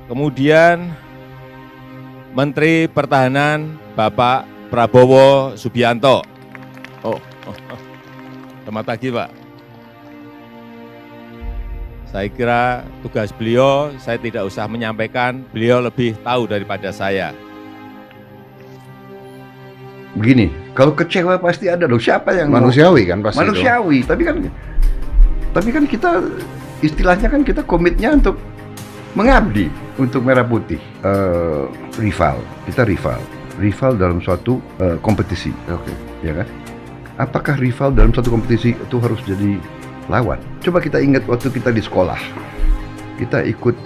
Kemudian Menteri Pertahanan Bapak Prabowo Subianto. Selamat pagi Pak. Saya kira tugas beliau saya tidak usah menyampaikan, beliau lebih tahu daripada saya. Begini, kalau kecewa pasti ada dong. Siapa yang manusiawi kan pasti manusiawi, itu. Tapi kan kita istilahnya kan kita komitnya untuk mengabdi untuk Merah Putih. Rival dalam suatu kompetisi. Oke. Ya kan? Apakah rival dalam suatu kompetisi itu harus jadi lawan? Coba kita ingat waktu kita di sekolah. Kita ikut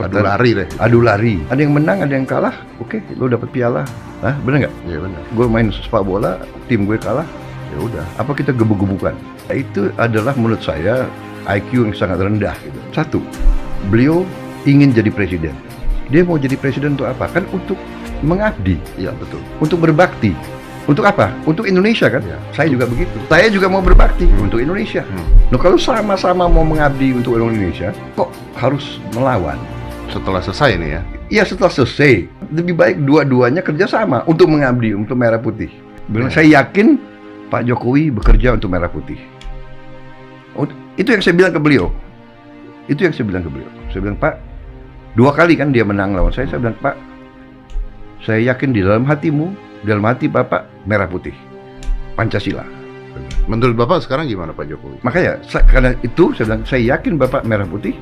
adu lari. Ada yang menang, ada yang kalah. Oke, lo dapat piala. Hah, benar nggak? Iya benar. Gue main sepak bola, tim gue kalah. Ya udah. Apa kita gebuk-gebukan? Itu adalah menurut saya IQ yang sangat rendah. Gitu. Satu, beliau ingin jadi presiden. Dia mau jadi presiden untuk apa? Kan untuk mengabdi. Iya betul. Untuk berbakti. Untuk apa? Untuk Indonesia kan? Ya. Saya juga begitu. Saya juga mau berbakti untuk Indonesia. Nah, kalau sama-sama mau mengabdi untuk Indonesia, kok harus melawan? Setelah selesai ini ya? Iya, setelah selesai. Lebih baik dua-duanya kerjasama untuk mengabdi untuk Merah Putih. Saya yakin Pak Jokowi bekerja untuk Merah Putih. Itu yang saya bilang ke beliau. Saya bilang, Pak, 2 kali kan dia menang lawan saya bilang, Pak, saya yakin di dalam hatimu, dalam hati Bapak Merah Putih, Pancasila. Menurut Bapak sekarang gimana Pak Jokowi? Makanya karena itu saya bilang, saya yakin Bapak Merah Putih,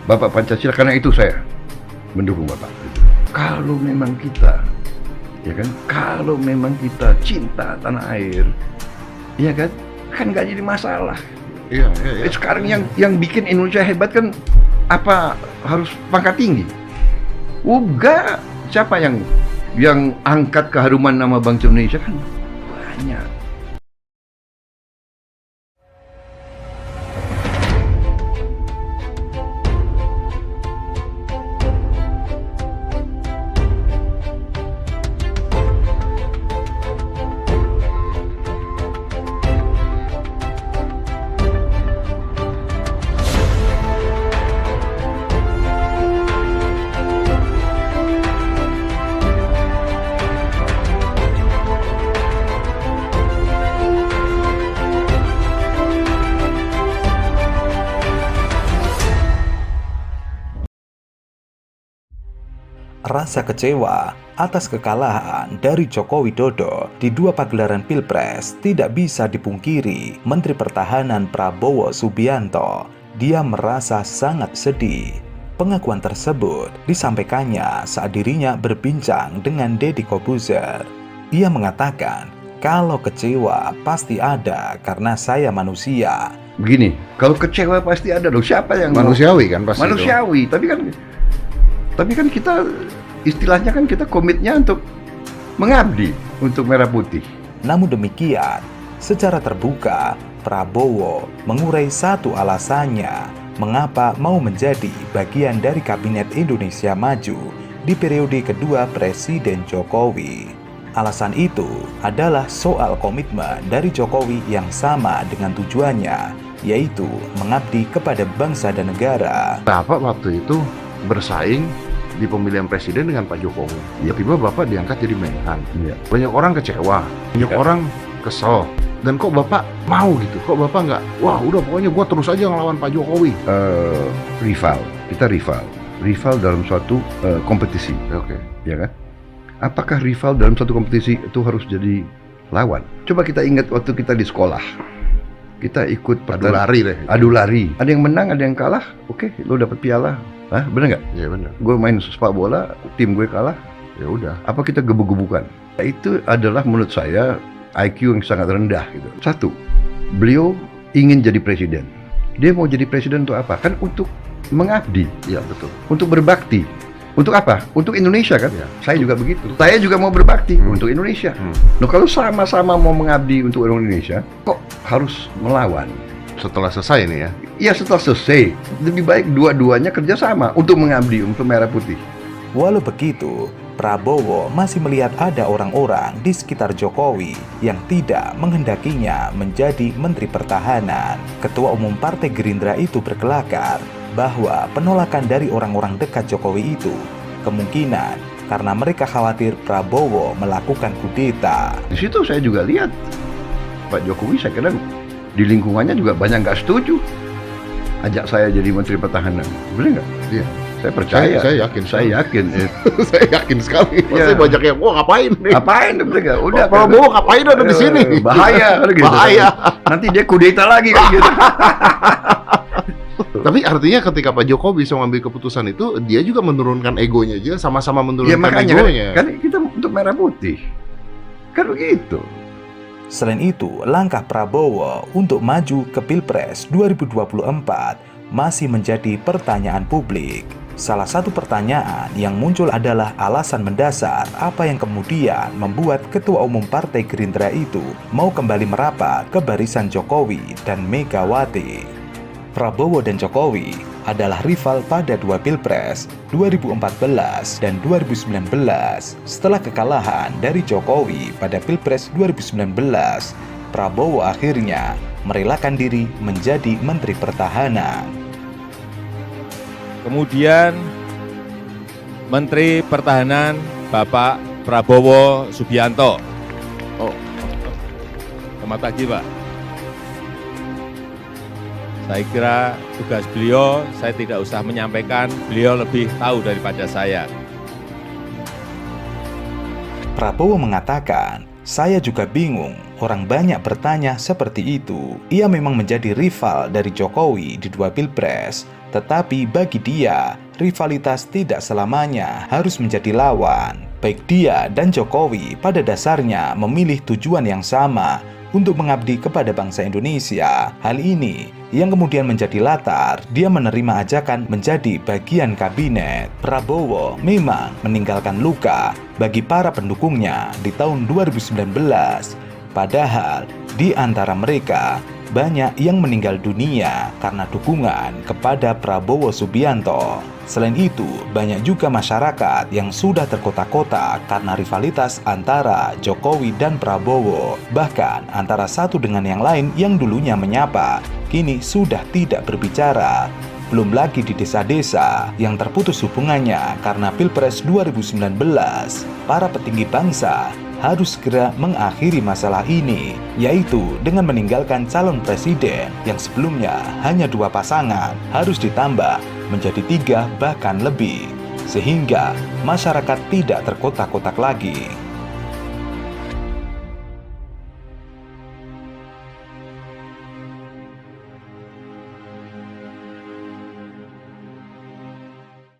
Bapak Pancasila, karena itu saya mendukung Bapak. Kalau memang kita, ya kan, kalau memang kita cinta tanah air, ya kan nggak jadi masalah. Iya. Sekarang yang bikin Indonesia hebat kan apa, harus pangkat tinggi? Enggak. Siapa yang angkat keharuman nama bangsa Indonesia? Kan banyak. Rasa kecewa atas kekalahan dari Joko Widodo di 2 pagelaran Pilpres tidak bisa dipungkiri Menteri Pertahanan Prabowo Subianto. Dia merasa sangat sedih. Pengakuan tersebut disampaikannya saat dirinya berbincang dengan Deddy Corbuzier. Ia mengatakan, kalau kecewa pasti ada karena saya manusia. Begini, kalau kecewa pasti ada dong. Siapa yang manusiawi kan pasti manusiawi, tapi kan kita istilahnya kan kita komitnya untuk mengabdi untuk Merah Putih. Namun demikian, secara terbuka Prabowo mengurai satu alasannya mengapa mau menjadi bagian dari Kabinet Indonesia Maju di periode kedua Presiden Jokowi. Alasan itu adalah soal komitmen dari Jokowi yang sama dengan tujuannya, yaitu mengabdi kepada bangsa dan negara. Bapak waktu itu bersaing di pemilihan presiden dengan Pak Jokowi. Tiba-tiba Bapak diangkat jadi Menhan. Banyak orang kecewa, banyak orang kesel. Dan kok Bapak mau gitu? Kok Bapak nggak, wah udah pokoknya gua terus aja ngelawan Pak Jokowi? Kita rival dalam suatu kompetisi. Oke. Ya kan? Apakah rival dalam suatu kompetisi itu harus jadi lawan? Coba kita ingat waktu kita di sekolah. Kita ikut adu lari. Ada yang menang, ada yang kalah. Oke, lo dapat piala. Hah, benar nggak? Iya benar. Gue main sepak bola, tim gue kalah. Ya udah. Apa kita gebuk-gebukan? Itu adalah menurut saya IQ yang sangat rendah. Gitu. Satu, beliau ingin jadi presiden. Dia mau jadi presiden untuk apa? Kan untuk mengabdi. Iya betul. Untuk berbakti. Untuk apa? Untuk Indonesia kan? Ya. Saya juga begitu. Saya juga mau berbakti untuk Indonesia. Nah, kalau sama-sama mau mengabdi untuk Indonesia, kok harus melawan? Setelah selesai ini ya? Iya, setelah selesai. Lebih baik dua-duanya kerjasama untuk mengabdi untuk Merah Putih. Walau begitu, Prabowo masih melihat ada orang-orang di sekitar Jokowi yang tidak menghendakinya menjadi Menteri Pertahanan. Ketua Umum Partai Gerindra itu berkelakar bahwa penolakan dari orang-orang dekat Jokowi itu Kemungkinan karena mereka khawatir Prabowo melakukan kudeta. Di situ saya juga lihat Pak Jokowi, saya kira di lingkungannya juga banyak nggak setuju ajak saya jadi Menteri Pertahanan. Benar nggak? Iya. Saya percaya. Saya yakin. Saya yakin. Saya yakin sekali. Pasti Iya. banyak yang, wah ngapain nih? Ngapain? Bener nggak? Udah. Pak Prabowo ngapain ada di sini? Bahaya. Kan gitu. Bahaya. Nanti dia kudeta lagi kan gitu. Tapi artinya ketika Pak Jokowi bisa mengambil keputusan itu, dia juga menurunkan egonya juga, sama-sama Ya menurunkan makanya egonya. kan kita untuk merah putih. Kan begitu. Selain itu, langkah Prabowo untuk maju ke Pilpres 2024 masih menjadi pertanyaan publik. Salah satu pertanyaan yang muncul adalah alasan mendasar apa yang kemudian membuat Ketua Umum Partai Gerindra itu mau kembali merapat ke barisan Jokowi dan Megawati. Prabowo dan Jokowi adalah rival pada dua Pilpres 2014 dan 2019. Setelah kekalahan dari Jokowi pada Pilpres 2019, Prabowo akhirnya merelakan diri menjadi Menteri Pertahanan. Kemudian Menteri Pertahanan Bapak Prabowo Subianto. Oh, selamat pagi Pak. Saya kira tugas beliau, saya tidak usah menyampaikan, beliau lebih tahu daripada saya. Prabowo mengatakan, "Saya juga bingung, orang banyak bertanya seperti itu." Ia memang menjadi rival dari Jokowi di dua Pilpres, tetapi bagi dia, rivalitas tidak selamanya harus menjadi lawan. Baik dia dan Jokowi pada dasarnya memilih tujuan yang sama, untuk mengabdi kepada bangsa Indonesia. Hal ini yang kemudian menjadi latar dia menerima ajakan menjadi bagian kabinet. Prabowo memang meninggalkan luka bagi para pendukungnya di tahun 2019. Padahal di antara mereka banyak yang meninggal dunia karena dukungan kepada Prabowo Subianto. Selain itu, banyak juga masyarakat yang sudah terkotak-kotak karena rivalitas antara Jokowi dan Prabowo. Bahkan antara satu dengan yang lain yang dulunya menyapa, kini sudah tidak berbicara. Belum lagi di desa-desa yang terputus hubungannya karena Pilpres 2019. Para petinggi bangsa harus segera mengakhiri masalah ini, yaitu dengan meninggalkan calon presiden yang sebelumnya hanya 2 pasangan harus ditambah menjadi 3 bahkan lebih, sehingga masyarakat tidak terkotak-kotak lagi.